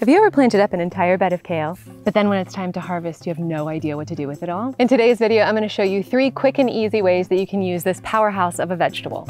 Have you ever planted up an entire bed of kale, but then when it's time to harvest, you have no idea what to do with it all? In today's video, I'm going to show you 3 quick and easy ways that you can use this powerhouse of a vegetable.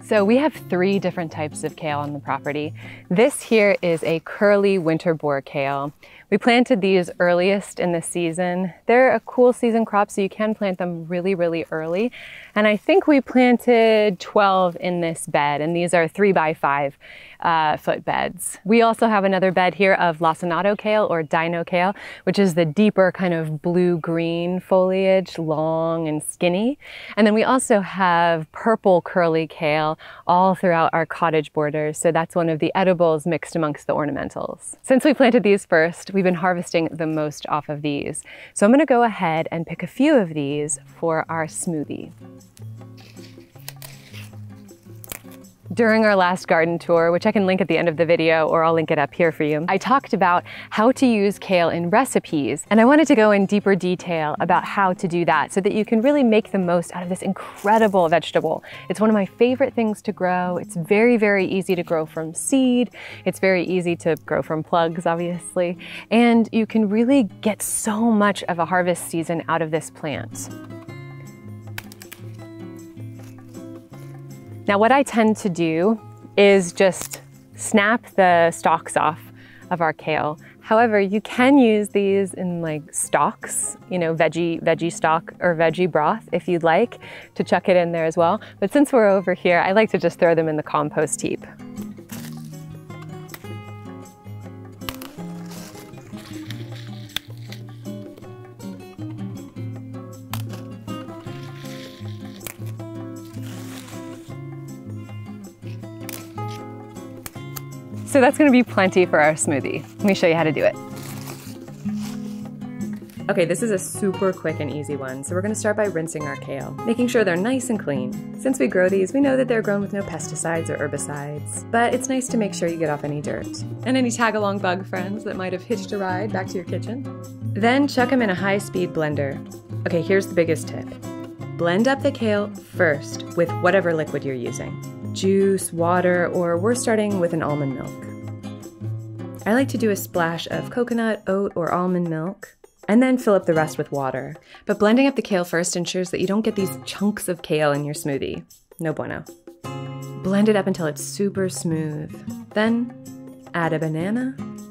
So we have 3 different types of kale on the property. This here is a curly winter boar kale. We planted these earliest in the season. They're a cool season crop, so you can plant them really, really early. And I think we planted 12 in this bed, and these are 3x5 foot beds. We also have another bed here of lacinato kale or dino kale, which is the deeper kind of blue-green foliage, long and skinny. And then we also have purple curly kale all throughout our cottage borders. So that's one of the edibles mixed amongst the ornamentals. Since we planted these first, we've been harvesting the most off of these. So I'm gonna go ahead and pick a few of these for our smoothie. During our last garden tour, which I can link at the end of the video or I'll link it up here for you, I talked about how to use kale in recipes, and I wanted to go in deeper detail about how to do that so that you can really make the most out of this incredible vegetable. It's one of my favorite things to grow. It's very, very easy to grow from seed. It's very easy to grow from plugs, obviously, and you can really get so much of a harvest season out of this plant. Now what I tend to do is just snap the stalks off of our kale. However, you can use these in like stalks, you know, veggie stock or veggie broth if you'd like to chuck it in there as well. But since we're over here, I like to just throw them in the compost heap. So that's gonna be plenty for our smoothie. Let me show you how to do it. Okay, this is a super quick and easy one. So we're gonna start by rinsing our kale, making sure they're nice and clean. Since we grow these, we know that they're grown with no pesticides or herbicides, but it's nice to make sure you get off any dirt. And any tag-along bug friends that might have hitched a ride back to your kitchen. Then chuck them in a high-speed blender. Okay, here's the biggest tip. Blend up the kale first with whatever liquid you're using. Juice, water, or we're starting with an almond milk. I like to do a splash of coconut, oat, or almond milk, and then fill up the rest with water. But blending up the kale first ensures that you don't get these chunks of kale in your smoothie. No bueno. Blend it up until it's super smooth. Then add a banana.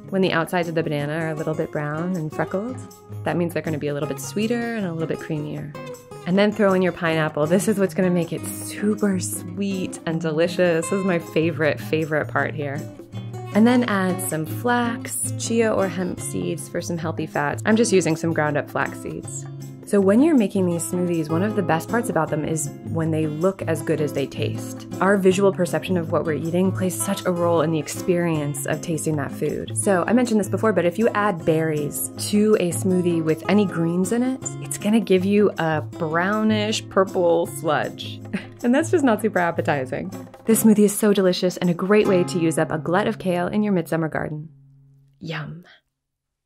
When the outsides of the banana are a little bit brown and freckled, that means they're going to be a little bit sweeter and a little bit creamier. And then throw in your pineapple. This is what's gonna make it super sweet and delicious. This is my favorite part here. And then add some flax, chia or hemp seeds for some healthy fats. I'm just using some ground up flax seeds. So when you're making these smoothies, one of the best parts about them is when they look as good as they taste. Our visual perception of what we're eating plays such a role in the experience of tasting that food. So I mentioned this before, but if you add berries to a smoothie with any greens in it, it's gonna give you a brownish purple sludge. And that's just not super appetizing. This smoothie is so delicious and a great way to use up a glut of kale in your midsummer garden. Yum.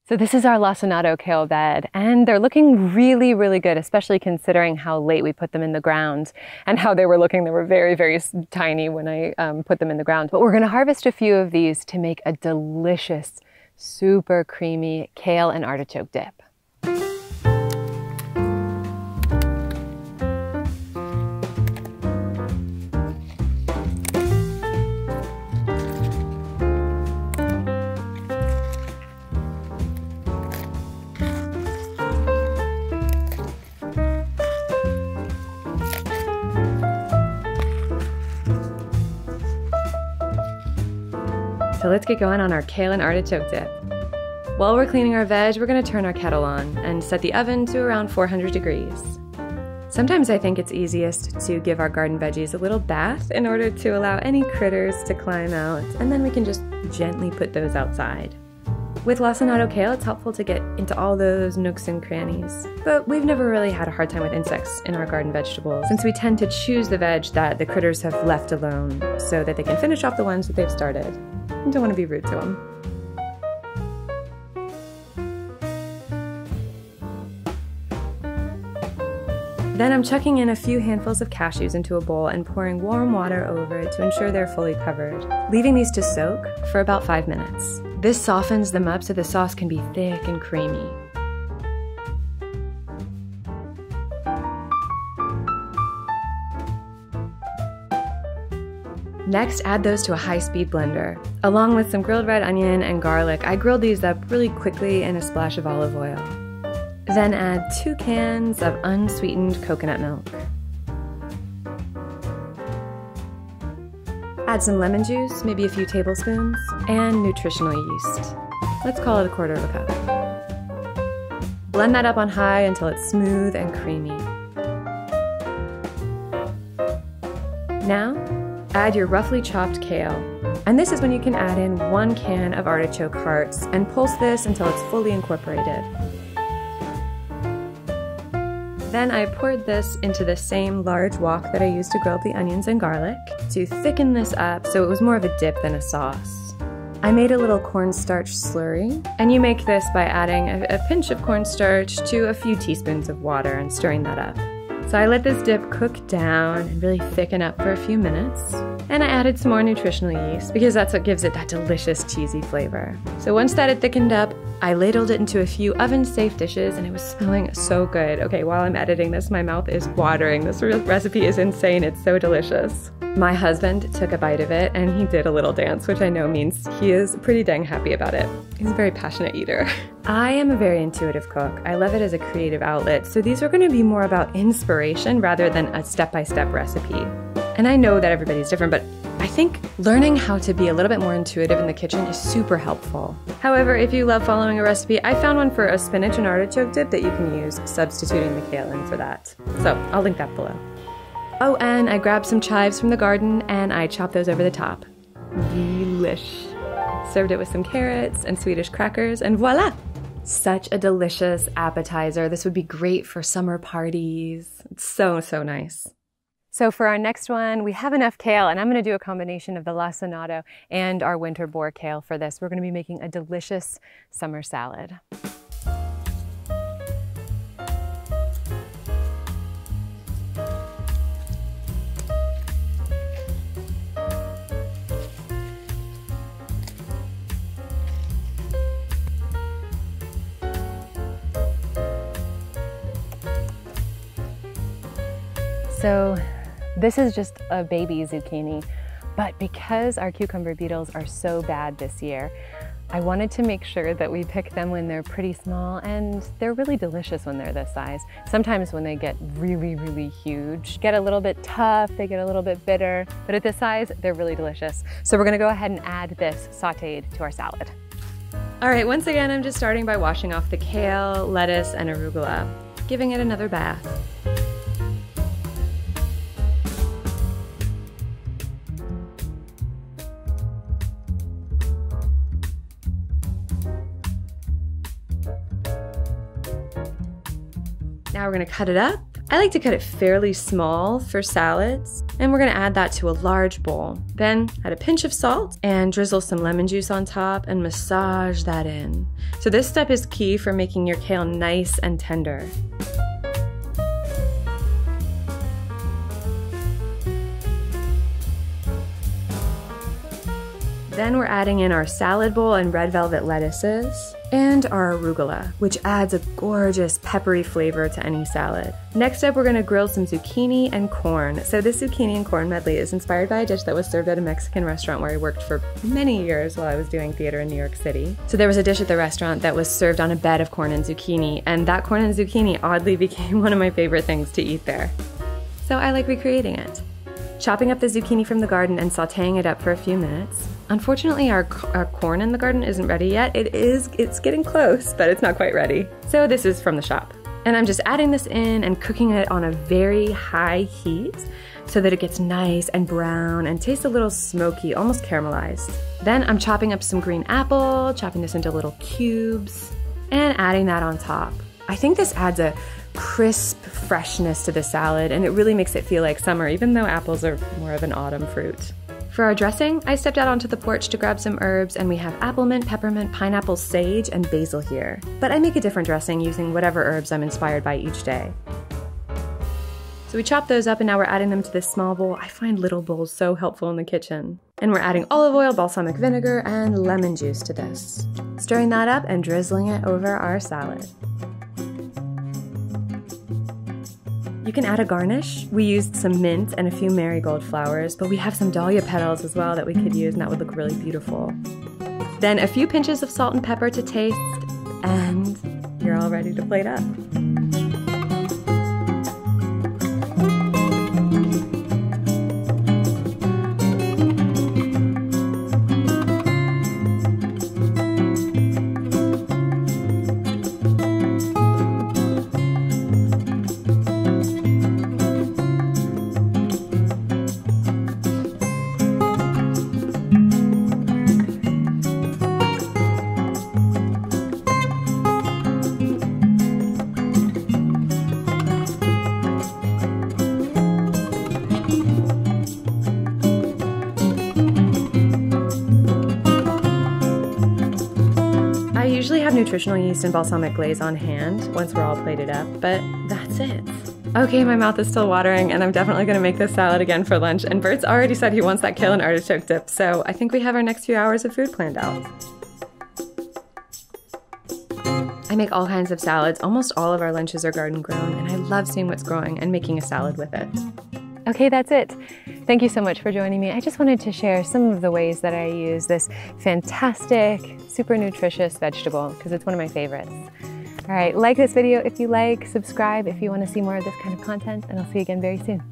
So this is our lacinato kale bed, and they're looking really, really good, especially considering how late we put them in the ground and how they were looking. They were very, very tiny when I put them in the ground. But we're gonna harvest a few of these to make a delicious, super creamy kale and artichoke dip. So let's get going on our kale and artichoke dip. While we're cleaning our veg, we're gonna turn our kettle on and set the oven to around 400 degrees. Sometimes I think it's easiest to give our garden veggies a little bath in order to allow any critters to climb out, and then we can just gently put those outside. With lacinato kale, it's helpful to get into all those nooks and crannies. But we've never really had a hard time with insects in our garden vegetables, since we tend to choose the veg that the critters have left alone so that they can finish off the ones that they've started. I don't want to be rude to them. Then I'm chucking in a few handfuls of cashews into a bowl and pouring warm water over it to ensure they're fully covered, leaving these to soak for about 5 minutes. This softens them up so the sauce can be thick and creamy. Next, add those to a high-speed blender. Along with some grilled red onion and garlic, I grilled these up really quickly in a splash of olive oil. Then add 2 cans of unsweetened coconut milk. Add some lemon juice, maybe a few tablespoons, and nutritional yeast. Let's call it 1/4 cup. Blend that up on high until it's smooth and creamy. Now, add your roughly chopped kale. And this is when you can add in 1 can of artichoke hearts and pulse this until it's fully incorporated. Then I poured this into the same large wok that I used to grill up the onions and garlic to thicken this up so it was more of a dip than a sauce. I made a little cornstarch slurry, and you make this by adding a pinch of cornstarch to a few teaspoons of water and stirring that up. So I let this dip cook down and really thicken up for a few minutes. And I added some more nutritional yeast because that's what gives it that delicious cheesy flavor. So once that had thickened up, I ladled it into a few oven-safe dishes and it was smelling so good. Okay, while I'm editing this, my mouth is watering. This recipe is insane. It's so delicious. My husband took a bite of it and he did a little dance, which I know means he is pretty dang happy about it. He's a very passionate eater. I am a very intuitive cook. I love it as a creative outlet, so these are going to be more about inspiration rather than a step-by-step recipe. And I know that everybody's different, but I think learning how to be a little bit more intuitive in the kitchen is super helpful. However, if you love following a recipe, I found one for a spinach and artichoke dip that you can use, substituting the kale in for that. So I'll link that below. Oh, and I grabbed some chives from the garden and I chopped those over the top. Deeeeelish. Served it with some carrots and Swedish crackers, and voila! Such a delicious appetizer. This would be great for summer parties. It's so, so nice. So for our next one, we have enough kale, and I'm going to do a combination of the lacinato and our winter boar kale for this. We're going to be making a delicious summer salad. So this is just a baby zucchini, but because our cucumber beetles are so bad this year, I wanted to make sure that we pick them when they're pretty small, and they're really delicious when they're this size. Sometimes when they get really, really huge, get a little bit tough, they get a little bit bitter, but at this size, they're really delicious. So we're gonna go ahead and add this sauteed to our salad. All right, once again, I'm just starting by washing off the kale, lettuce, and arugula, giving it another bath. Now we're gonna cut it up. I like to cut it fairly small for salads, and we're gonna add that to a large bowl. Then add a pinch of salt and drizzle some lemon juice on top and massage that in. So this step is key for making your kale nice and tender. Then we're adding in our salad bowl and red velvet lettuces and our arugula, which adds a gorgeous peppery flavor to any salad. Next up, we're gonna grill some zucchini and corn. So this zucchini and corn medley is inspired by a dish that was served at a Mexican restaurant where I worked for many years while I was doing theater in New York City. So there was a dish at the restaurant that was served on a bed of corn and zucchini, and that corn and zucchini oddly became one of my favorite things to eat there. So I like recreating it. Chopping up the zucchini from the garden and sauteing it up for a few minutes. Unfortunately, our corn in the garden isn't ready yet. It's getting close, but it's not quite ready. So this is from the shop. And I'm just adding this in and cooking it on a very high heat so that it gets nice and brown and tastes a little smoky, almost caramelized. Then I'm chopping up some green apple, chopping this into little cubes, and adding that on top. I think this adds a crisp freshness to the salad, and it really makes it feel like summer, even though apples are more of an autumn fruit. For our dressing, I stepped out onto the porch to grab some herbs, and we have apple mint, peppermint, pineapple, sage, and basil here. But I make a different dressing using whatever herbs I'm inspired by each day. So we chopped those up, and now we're adding them to this small bowl. I find little bowls so helpful in the kitchen. And we're adding olive oil, balsamic vinegar, and lemon juice to this. Stirring that up and drizzling it over our salad. You can add a garnish. We used some mint and a few marigold flowers, but we have some dahlia petals as well that we could use, and that would look really beautiful. Then a few pinches of salt and pepper to taste, and you're all ready to plate up. I usually have nutritional yeast and balsamic glaze on hand once we're all plated up, but that's it. Okay, my mouth is still watering, and I'm definitely gonna make this salad again for lunch, and Bert's already said he wants that kale and artichoke dip, so I think we have our next few hours of food planned out. I make all kinds of salads. Almost all of our lunches are garden grown, and I love seeing what's growing and making a salad with it. Okay, that's it. Thank you so much for joining me. I just wanted to share some of the ways that I use this fantastic, super nutritious vegetable because it's one of my favorites. All right, like this video if you like, subscribe if you want to see more of this kind of content, and I'll see you again very soon.